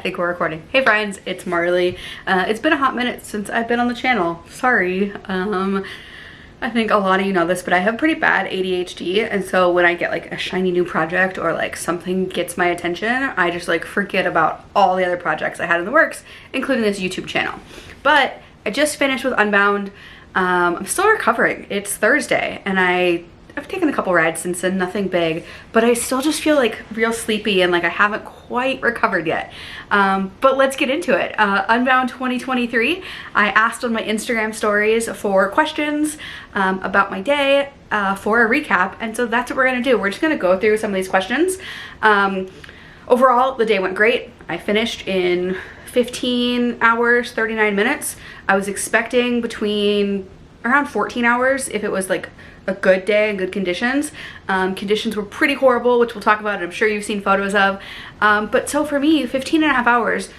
think we're recording. Hey friends, it's Marley. It's been a hot minute since I've been on the channel. Sorry. I think a lot of you know this, but I have pretty bad ADHD, and so when I get like a shiny new project or like something gets my attention, I just like forget about all the other projects I had in the works, including this YouTube channel. But I just finished with Unbound. I'm still recovering. It's Thursday, and I've taken a couple rides since then, nothing big, but I still just feel like real sleepy and like I haven't quite recovered yet. But let's get into it. Unbound 2023, I asked on my Instagram stories for questions about my day for a recap, and so that's what we're gonna do. We're just gonna go through some of these questions. Overall, the day went great. I finished in 15 hours, 39 minutes. I was expecting between around 14 hours if it was like a good day and good conditions. Conditions were pretty horrible, which we'll talk about, and I'm sure you've seen photos of. But so for me, 15 and a half hours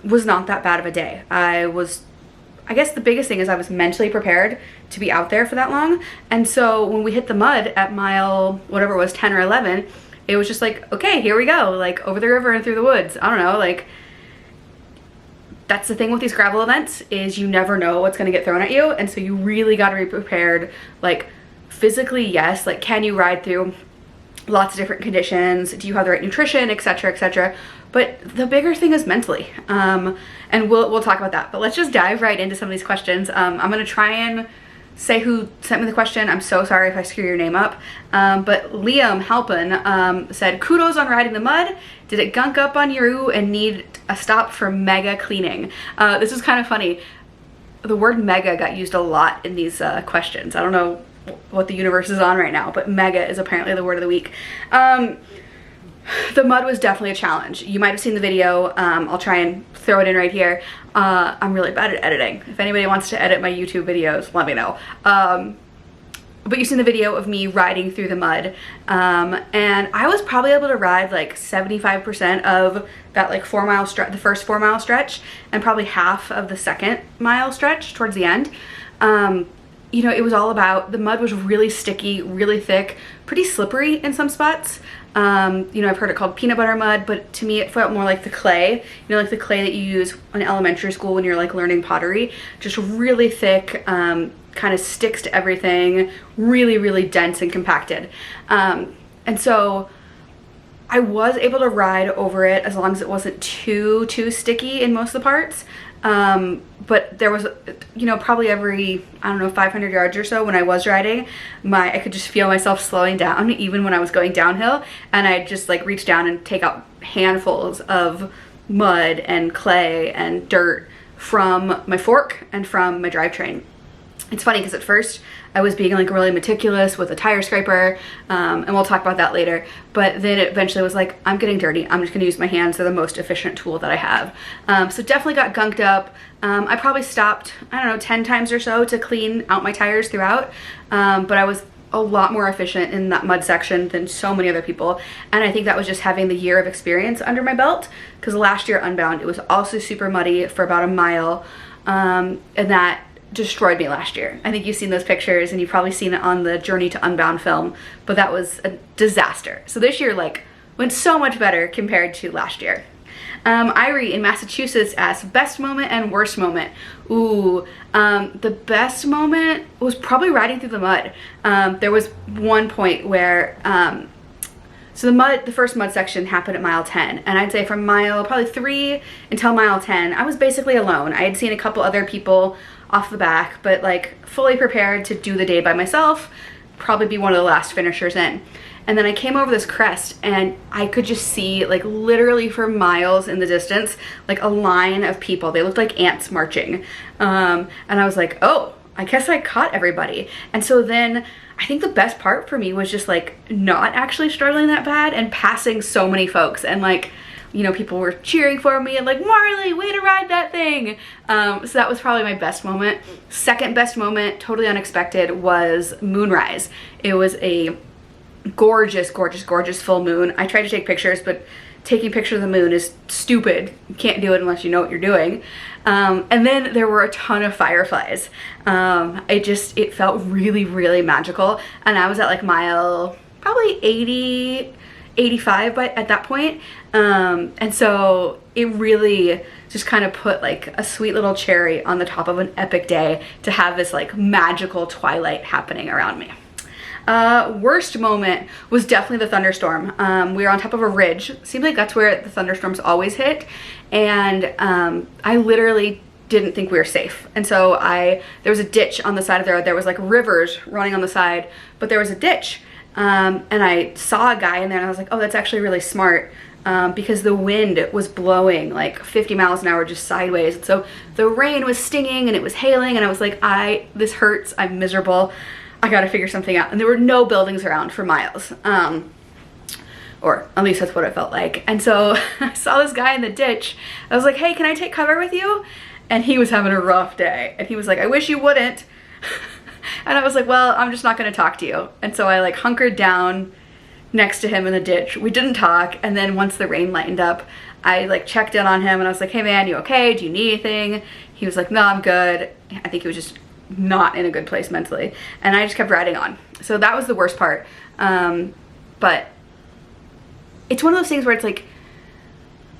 was not that bad of a day. I guess the biggest thing is I was mentally prepared to be out there for that long. And so when we hit the mud at mile, whatever it was, 10 or 11, it was just like, okay, here we go, like over the river and through the woods. I don't know, like, that's the thing with these gravel events, is you never know what's gonna get thrown at you, and so you really gotta be prepared, like physically, yes, like can you ride through lots of different conditions, do you have the right nutrition, etc, etc, but the bigger thing is mentally, and we'll talk about that. But let's just dive right into some of these questions. I'm gonna try and say who sent me the question. I'm so sorry if I screw your name up. But Liam Halpin said, kudos on riding the mud. Did it gunk up on you and need a stop for mega cleaning? This is kind of funny. The word mega got used a lot in these questions. I don't know what the universe is on right now, but mega is apparently the word of the week. The mud was definitely a challenge. You might have seen the video. I'll try and throw it in right here. I'm really bad at editing. If anybody wants to edit my YouTube videos, let me know. But you've seen the video of me riding through the mud. And I was probably able to ride like 75% of that like 4 mile stretch, the first 4 mile stretch, and probably half of the second mile stretch towards the end. You know, it was all about, the mud was really sticky, really thick, pretty slippery in some spots. You know, I've heard it called peanut butter mud, but to me it felt more like the clay, you know, like the clay that you use in elementary school when you're like learning pottery. Just really thick, kind of sticks to everything, really, really dense and compacted. And so I was able to ride over it as long as it wasn't too sticky in most of the parts. But there was, you know, probably every, I don't know, 500 yards or so when I was riding, I could just feel myself slowing down even when I was going downhill, and I'd just like reach down and take out handfuls of mud and clay and dirt from my fork and from my drivetrain. It's funny because at first I was being like really meticulous with a tire scraper, and we'll talk about that later, but then it eventually was like, I'm getting dirty, I'm just gonna use my hands. They're the most efficient tool that I have. So definitely got gunked up. I probably stopped, I don't know, 10 times or so to clean out my tires throughout, but I was a lot more efficient in that mud section than so many other people, and I think that was just having the year of experience under my belt, because last year Unbound, it was also super muddy for about a mile, and that destroyed me last year. I think you've seen those pictures, and you've probably seen it on the Journey to Unbound film, but that was a disaster. So this year like went so much better compared to last year. Irie in Massachusetts asked, best moment and worst moment. Ooh, the best moment was probably riding through the mud. There was one point where, so the first mud section happened at mile 10, and I'd say from mile probably 3 until mile 10, I was basically alone. I had seen a couple other people off the back, but like fully prepared to do the day by myself, probably be one of the last finishers in. And then I came over this crest, and I could just see like literally for miles in the distance, like a line of people. They looked like ants marching. And I was like, oh, I guess I caught everybody. And so then I think the best part for me was just like not actually struggling that bad and passing so many folks, and like, you know, people were cheering for me and like, Marley, way to ride that thing. So that was probably my best moment. Second best moment, totally unexpected, was moonrise. It was a gorgeous, gorgeous, gorgeous full moon. I tried to take pictures, but taking pictures of the moon is stupid. You can't do it unless you know what you're doing. And then there were a ton of fireflies. It felt really, really magical. And I was at like mile probably 80 85 at that point. And so it really just kind of put like a sweet little cherry on the top of an epic day to have this like magical twilight happening around me. Worst moment was definitely the thunderstorm. We were on top of a ridge. Seems like that's where the thunderstorms always hit. And I literally didn't think we were safe. And so there was a ditch on the side of the road. There was like rivers running on the side, but there was a ditch. And I saw a guy in there and I was like, oh, that's actually really smart. Because the wind was blowing like 50 miles an hour just sideways. And so the rain was stinging and it was hailing and I was like, this hurts, I'm miserable. I gotta figure something out. And there were no buildings around for miles. Or at least that's what it felt like. And so I saw this guy in the ditch. I was like, hey, can I take cover with you? And he was having a rough day. And he was like, I wish you wouldn't. And I was like, well, I'm just not gonna talk to you. And so I like hunkered down next to him in the ditch. We didn't talk. And then once the rain lightened up, I like checked in on him and I was like, hey man, you okay? Do you need anything? He was like, no, I'm good. I think he was just not in a good place mentally. And I just kept riding on. So that was the worst part. But it's one of those things where it's like,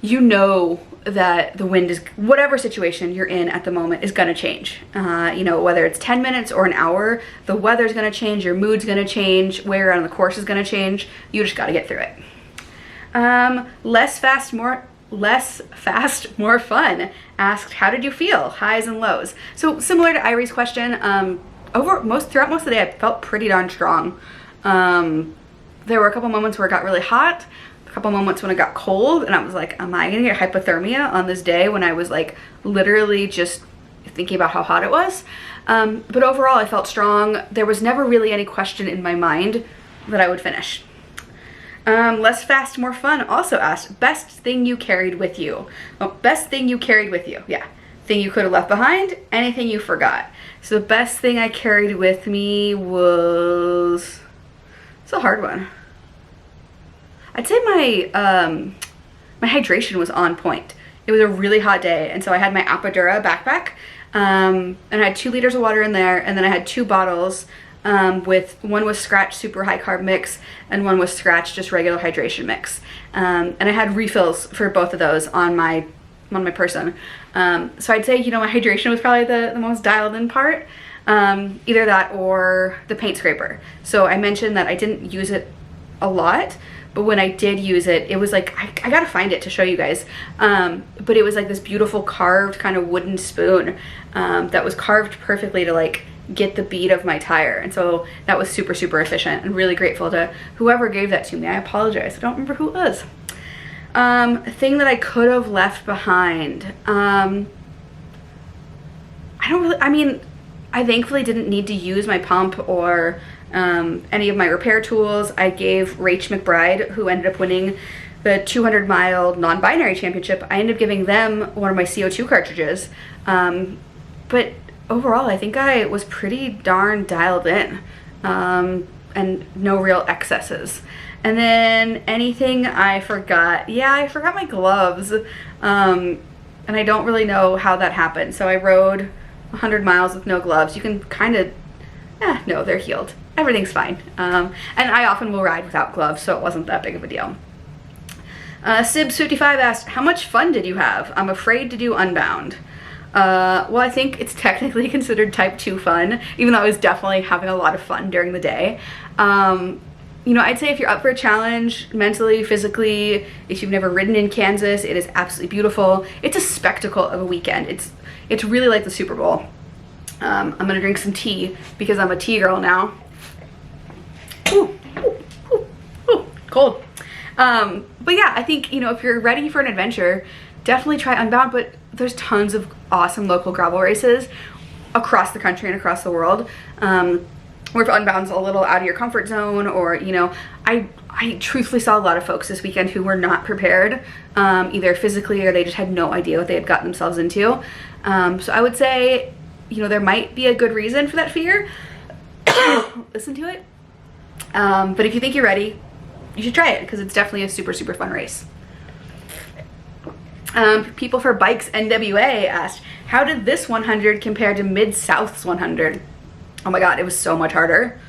you know that the wind is, whatever situation you're in at the moment is gonna change. You know, whether it's 10 minutes or an hour, the weather's gonna change, your mood's gonna change, where you're on the course is gonna change. You just gotta get through it. Less fast, more fun asked, how did you feel? Highs and lows. So similar to Irie's question, throughout most of the day, I felt pretty darn strong. There were a couple moments where it got really hot, a couple moments when it got cold, and I was like, am I gonna get hypothermia on this day when I was like literally just thinking about how hot it was? But overall, I felt strong. There was never really any question in my mind that I would finish. Less fast, more fun also asked, best thing you carried with you. Oh, best thing you carried with you. Yeah. Thing you could have left behind, anything you forgot. So the best thing I carried with me was, it's a hard one. I'd say my hydration was on point. It was a really hot day. And so I had my Apadura backpack, and I had 2 liters of water in there. And then I had 2 bottles, with one was Scratch super high carb mix and one was Scratch just regular hydration mix. And I had refills for both of those on my person. So I'd say, you know, my hydration was probably the most dialed in part. Either that or the paint scraper. So I mentioned that I didn't use it a lot, but when I did use it, it was like, I gotta find it to show you guys. But it was like this beautiful carved kind of wooden spoon that was carved perfectly to like get the bead of my tire. And so that was super, super efficient, and really grateful to whoever gave that to me. I apologize, I don't remember who it was. A thing that I could have left behind. I thankfully didn't need to use my pump or any of my repair tools. I gave Rach McBride, who ended up winning the 200-mile non-binary championship, I ended up giving them one of my CO2 cartridges. But overall, I think I was pretty darn dialed in, and no real excesses. And then anything I forgot, yeah, I forgot my gloves, and I don't really know how that happened. So I rode 100 miles with no gloves. You can kind of, no, they're healed. Everything's fine. And I often will ride without gloves, so it wasn't that big of a deal. Sibs55 asked, how much fun did you have? I'm afraid to do Unbound. Well, I think it's technically considered type 2 fun, even though I was definitely having a lot of fun during the day. You know, I'd say if you're up for a challenge, mentally, physically, if you've never ridden in Kansas, it is absolutely beautiful. It's a spectacle of a weekend. It's really like the Super Bowl. I'm gonna drink some tea because I'm a tea girl now. Ooh, ooh, ooh, ooh, cold. But yeah, I think, you know, if you're ready for an adventure, definitely try Unbound, but there's tons of awesome local gravel races across the country and across the world. Or if Unbound's a little out of your comfort zone, or, you know, I truthfully saw a lot of folks this weekend who were not prepared, either physically or they just had no idea what they had gotten themselves into. So I would say, you know, there might be a good reason for that fear. Listen to it. But if you think you're ready, you should try it, because it's definitely a super, super fun race. People for Bikes NWA asked, how did this 100 compare to Mid-South's 100? Oh my god, it was so much harder.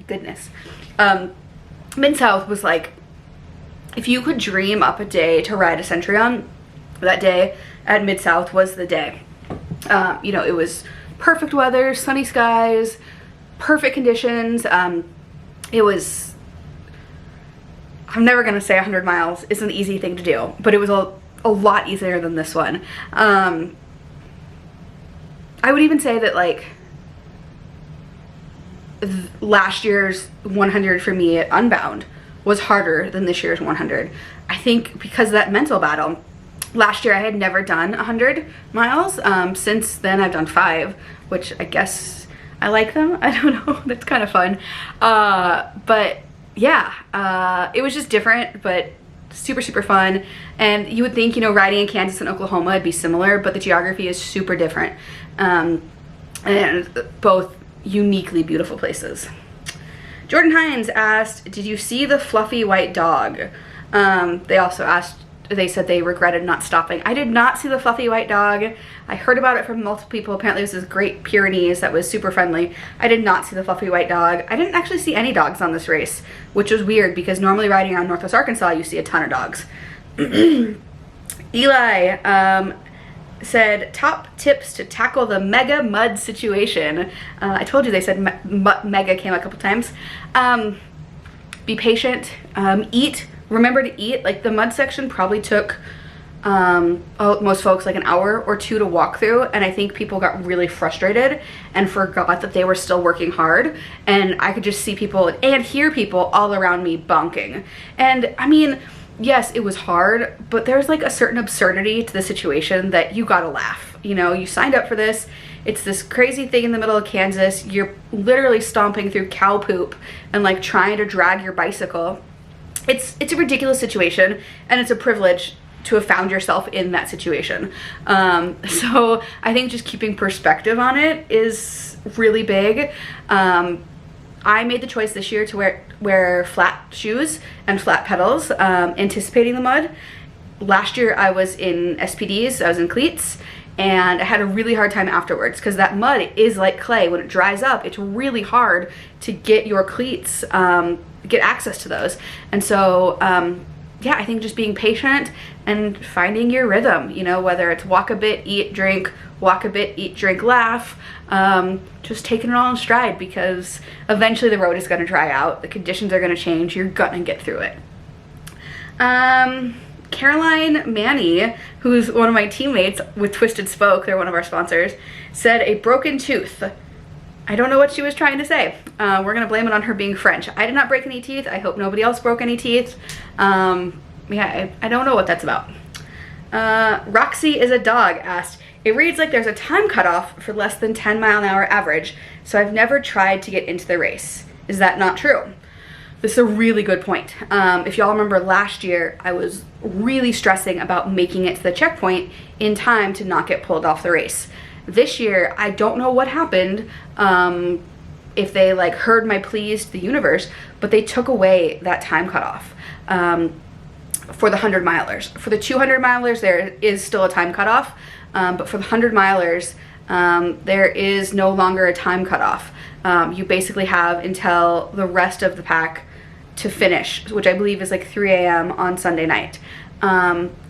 Goodness. Mid-South was like, if you could dream up a day to ride a century on, that day at Mid-South was the day. You know, it was perfect weather, sunny skies, perfect conditions. It was, I'm never gonna say 100 miles is an easy thing to do, but it was a lot easier than this one. I would even say that like last year's 100 for me at Unbound was harder than this year's 100. I think because of that mental battle. Last year I had never done 100 miles. Since then I've done 5, which I guess I like them. I don't know, that's kind of fun. But yeah, it was just different, but super, super fun. And you would think, you know, riding in Kansas and Oklahoma would be similar, but the geography is super different. And both uniquely beautiful places. Jordan Hines asked, did you see the fluffy white dog? They also asked, they said they regretted not stopping. I did not see the fluffy white dog. I heard about it from multiple people. Apparently it was this great Pyrenees that was super friendly. I did not see the fluffy white dog. I didn't actually see any dogs on this race, which was weird because normally riding around Northwest Arkansas you see a ton of dogs. Eli said, top tips to tackle the mega mud situation. I told you they said mega came a couple times. Be patient, eat. Remember to eat. Like the mud section probably took most folks like an hour or 2 to walk through, and I think people got really frustrated and forgot that they were still working hard, and I could just see people and hear people all around me bonking. And I mean, yes, it was hard, but there's like a certain absurdity to the situation that you gotta laugh. You know, you signed up for this. It's this crazy thing in the middle of Kansas. You're literally stomping through cow poop and like trying to drag your bicycle. It's a ridiculous situation, and it's a privilege to have found yourself in that situation. So I think just keeping perspective on it is really big. I made the choice this year to wear flat shoes and flat pedals, anticipating the mud. Last year I was in SPDs, I was in cleats, and I had a really hard time afterwards because that mud is like clay. When it dries up, it's really hard to get your cleats, get access to those. And so yeah, I think just being patient and finding your rhythm, you know, whether it's walk a bit, eat, drink, walk a bit, eat, drink, laugh, just taking it all in stride, because eventually the road is going to dry out, the conditions are going to change, you're gonna get through it. Caroline Manny, who's one of my teammates with Twisted Spoke, they're one of our sponsors, said a broken tooth. I don't know what she was trying to say. We're gonna blame it on her being French. I did not break any teeth. I hope nobody else broke any teeth. Yeah, I don't know what that's about. Roxy is a dog asked, it reads like there's a time cutoff for less than 10-mile-an-hour average, so I've never tried to get into the race. Is that not true? This is a really good point. If y'all remember last year, I was really stressing about making it to the checkpoint in time to not get pulled off the race. This year, I don't know what happened, if they like heard my pleas to the universe, but they took away that time cutoff for the 100-milers. For the 200-milers, there is still a time cutoff, but for the 100-milers, there is no longer a time cutoff. You basically have until the rest of the pack to finish, which I believe is like 3 a.m. on Sunday night.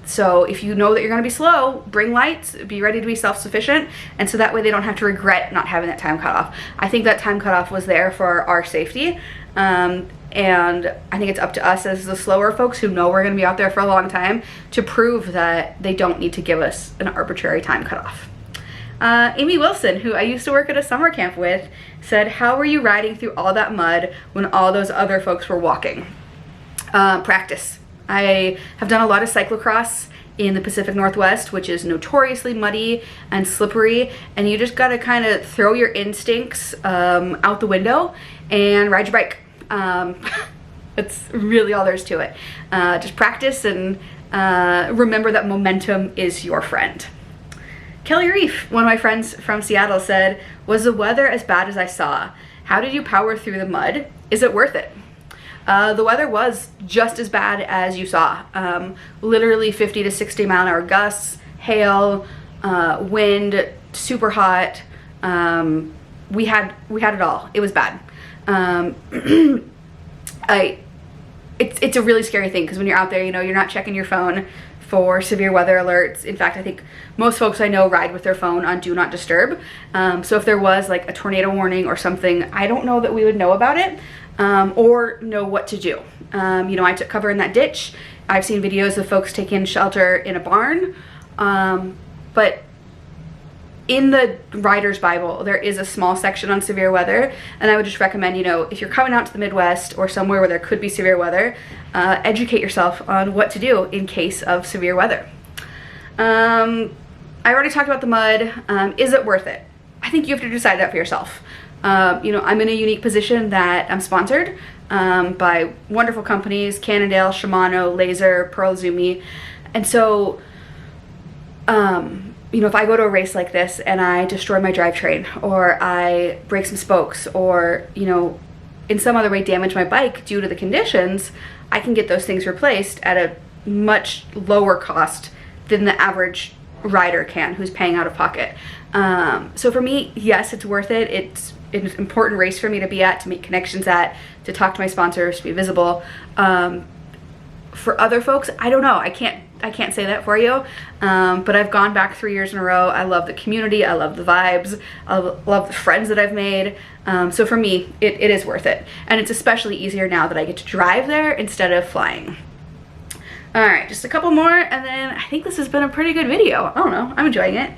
So if you know that you're gonna be slow, bring lights, be ready to be self-sufficient, and so that way they don't have to regret not having that time cutoff. I think that time cutoff was there for our safety, and I think it's up to us as the slower folks who know we're gonna be out there for a long time to prove that they don't need to give us an arbitrary time cutoff. Amy Wilson, who I used to work at a summer camp with, said, how were you riding through all that mud when all those other folks were walking? Practice. I have done a lot of cyclocross in the Pacific Northwest, which is notoriously muddy and slippery, and you just gotta kind of throw your instincts out the window and ride your bike. That's really all there is to it. Just practice and remember that momentum is your friend. Kelly Reef, one of my friends from Seattle, said, was the weather as bad as I saw? How did you power through the mud? Is it worth it? The weather was just as bad as you saw. Literally 50 to 60 mile-an-hour gusts, hail, wind, super hot. We had it all. It was bad. it's a really scary thing, because when you're out there, you know, you're not checking your phone for severe weather alerts. In fact, I think most folks I know ride with their phone on do not disturb. So if there was like a tornado warning or something, I don't know that we would know about it, or know what to do. You know, I took cover in that ditch. I've seen videos of folks taking shelter in a barn, but in the Rider's Bible, there is a small section on severe weather, and I would just recommend, you know, if you're coming out to the Midwest or somewhere where there could be severe weather, educate yourself on what to do in case of severe weather. I already talked about the mud. Is it worth it? I think you have to decide that for yourself. You know, I'm in a unique position that I'm sponsored by wonderful companies, Cannondale, Shimano, Laser, Pearl Zumi, and so you know, if I go to a race like this and I destroy my drivetrain, or I break some spokes, or, you know, in some other way damage my bike due to the conditions, I can get those things replaced at a much lower cost than the average rider can who's paying out of pocket. So for me, yes, it's worth it. It's an important race for me to be at, to make connections at, to talk to my sponsors, to be visible. For other folks, I don't know. I can't say that for you, but I've gone back 3 years in a row. I love the community. I love the vibes. I love the friends that I've made. So for me, it is worth it. And it's especially easier now that I get to drive there instead of flying. All right, just a couple more, and then I think this has been a pretty good video. I don't know, I'm enjoying it.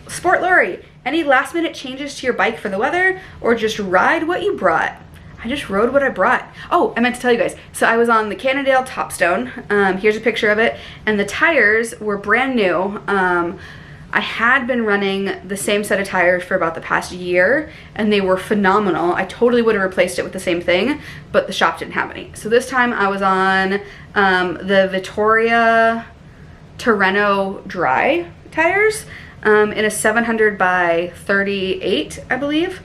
Sport Lori, any last minute changes to your bike for the weather, or just ride what you brought? I just rode what I brought. Oh, I meant to tell you guys. So I was on the Cannondale Topstone. Here's a picture of it. And the tires were brand new. I had been running the same set of tires for about the past year, and they were phenomenal. I totally would have replaced it with the same thing, but the shop didn't have any. So this time I was on the Vittoria Terreno dry tires in a 700 by 38, I believe.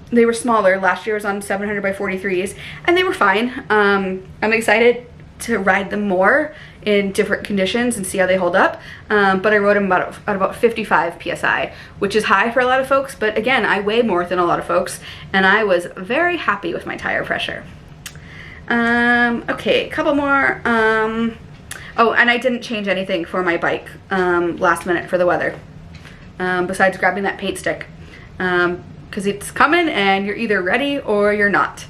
They were smaller. Last year I was on 700 by 43s, and they were fine. I'm excited to ride them more in different conditions and see how they hold up. But I rode them at about 55 PSI, which is high for a lot of folks, but again, I weigh more than a lot of folks, and I was very happy with my tire pressure. Okay, a couple more. Oh, and I didn't change anything for my bike last minute for the weather, besides grabbing that paint stick. Because it's coming and you're either ready or you're not.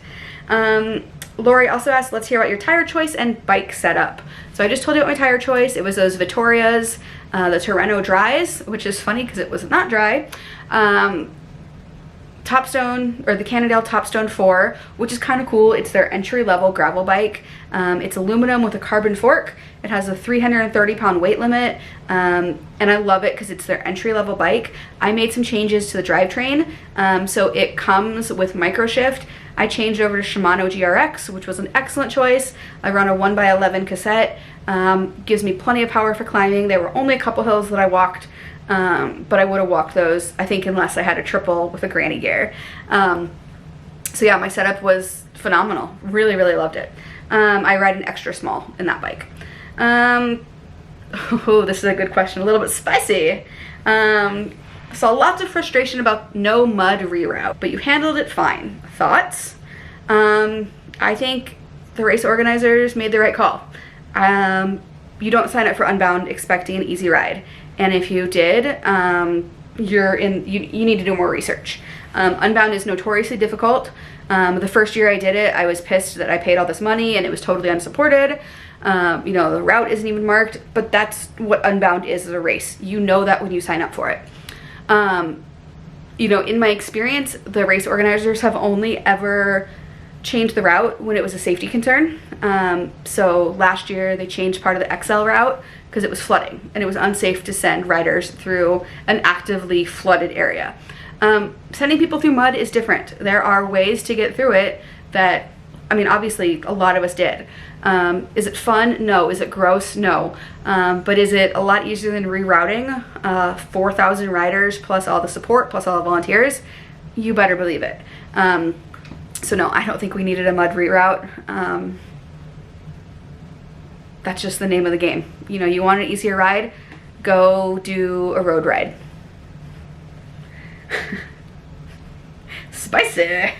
Lori also asked, let's hear about your tire choice and bike setup. So I just told you about my tire choice. It was those Vittorias, the Terreno dries, which is funny because it was not dry. Topstone, or the Cannondale Topstone 4, which is kind of cool. It's their entry-level gravel bike. It's aluminum with a carbon fork. It has a 330-pound weight limit, and I love it because it's their entry-level bike. I made some changes to the drivetrain, so it comes with microshift. I changed over to Shimano GRX, which was an excellent choice. I run a 1x11 cassette. Gives me plenty of power for climbing. There were only a couple hills that I walked, but I would have walked those, I think, unless I had a triple with a granny gear. So yeah, my setup was phenomenal. Really, really loved it. I ride an extra small in that bike. Oh, this is a good question. A little bit spicy. Saw lots of frustration about no mud reroute, but you handled it fine. Thoughts? I think the race organizers made the right call. You don't sign up for Unbound expecting an easy ride. And if you did, you need to do more research. Unbound is notoriously difficult. The first year I did it, I was pissed that I paid all this money and it was totally unsupported. You know, the route isn't even marked, but that's what Unbound is as a race. You know that when you sign up for it. You know, in my experience, the race organizers have only ever changed the route when it was a safety concern. So last year they changed part of the XL route because it was flooding and it was unsafe to send riders through an actively flooded area. Sending people through mud is different. There are ways to get through it that, I mean, obviously a lot of us did. Is it fun? No. Is it gross? No. But is it a lot easier than rerouting 4,000 riders plus all the support plus all the volunteers? You better believe it. So no, I don't think we needed a mud reroute. That's just the name of the game. You know, you want an easier ride, go do a road ride. Spicy.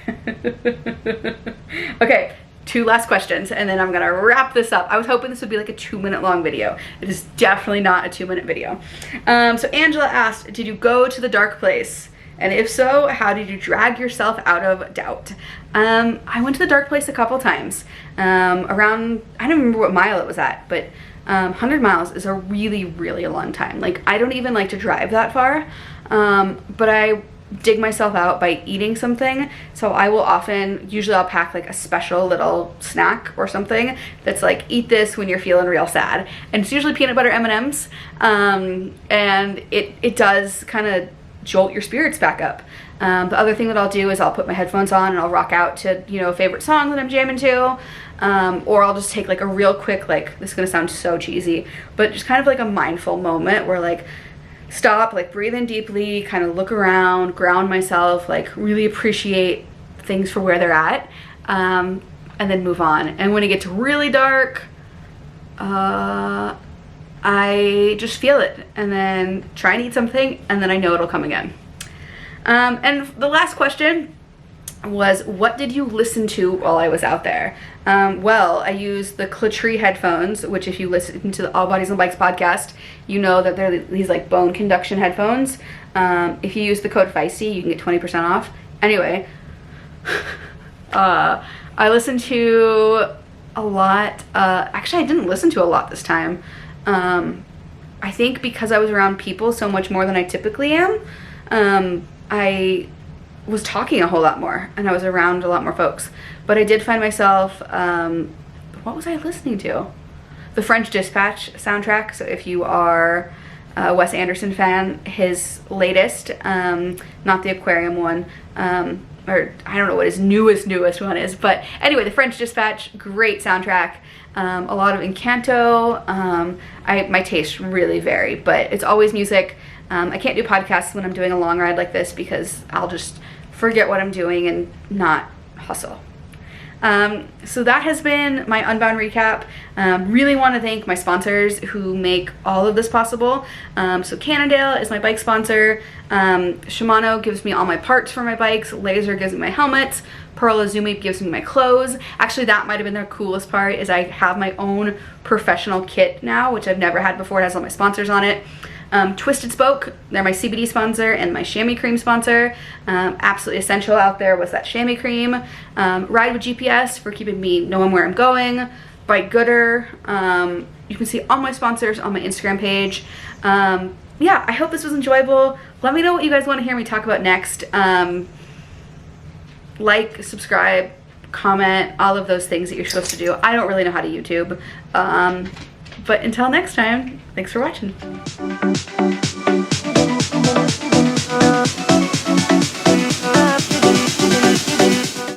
Okay, 2 last questions and then I'm gonna wrap this up. I was hoping this would be like a 2-minute long video. It is definitely not a 2-minute video. So Angela asked, did you go to the dark place? And if so, how did you drag yourself out of doubt? I went to the dark place a couple times. Around, I don't remember what mile it was at, but 100 miles is a really, really long time. Like, I don't even like to drive that far, but I dig myself out by eating something. So I will often, usually I'll pack like a special little snack or something that's like, eat this when you're feeling real sad. And it's usually peanut butter M&Ms, and it does kind of jolt your spirits back up. The other thing that I'll do is I'll put my headphones on and I'll rock out to, you know, a favorite song that I'm jamming to, or I'll just take like a real quick, like, this is gonna sound so cheesy, but just kind of like a mindful moment where like, stop, like breathe in deeply, kind of look around, ground myself, like really appreciate things for where they're at, and then move on. And when it gets really dark, I just feel it and then try and eat something and then I know it'll come again. And the last question was, what did you listen to while I was out there? Well, I used the Clatry headphones, which if you listen to the All Bodies and Bikes podcast, you know that they're these like bone conduction headphones. If you use the code FEISTY, you can get 20% off. Anyway, I listened to a lot. Actually, I didn't listen to a lot this time. I think because I was around people so much more than I typically am, I was talking a whole lot more and I was around a lot more folks. But I did find myself, what was I listening to? The French Dispatch soundtrack. So if you are a Wes Anderson fan, his latest, not the Aquarium one, or I don't know what his newest one is, but anyway, the French Dispatch, great soundtrack. A lot of Encanto. My tastes really vary, but it's always music. I can't do podcasts when I'm doing a long ride like this because I'll just forget what I'm doing and not hustle. So that has been my Unbound recap. Really want to thank my sponsors who make all of this possible. So Cannondale is my bike sponsor. Shimano gives me all my parts for my bikes. Laser gives me my helmets. Pearl Izumi gives me my clothes. Actually, that might have been the coolest part, is I have my own professional kit now, which I've never had before. It has all my sponsors on it. Twisted Spoke, they're my CBD sponsor and my chamois cream sponsor. Absolutely essential out there was that chamois cream. Ride with GPS for keeping me knowing where I'm going. Bike Gooder. You can see all my sponsors on my Instagram page. Yeah, I hope this was enjoyable. Let me know what you guys want to hear me talk about next. Like, subscribe, comment, all of those things that you're supposed to do. I don't really know how to YouTube. But until next time, thanks for watching.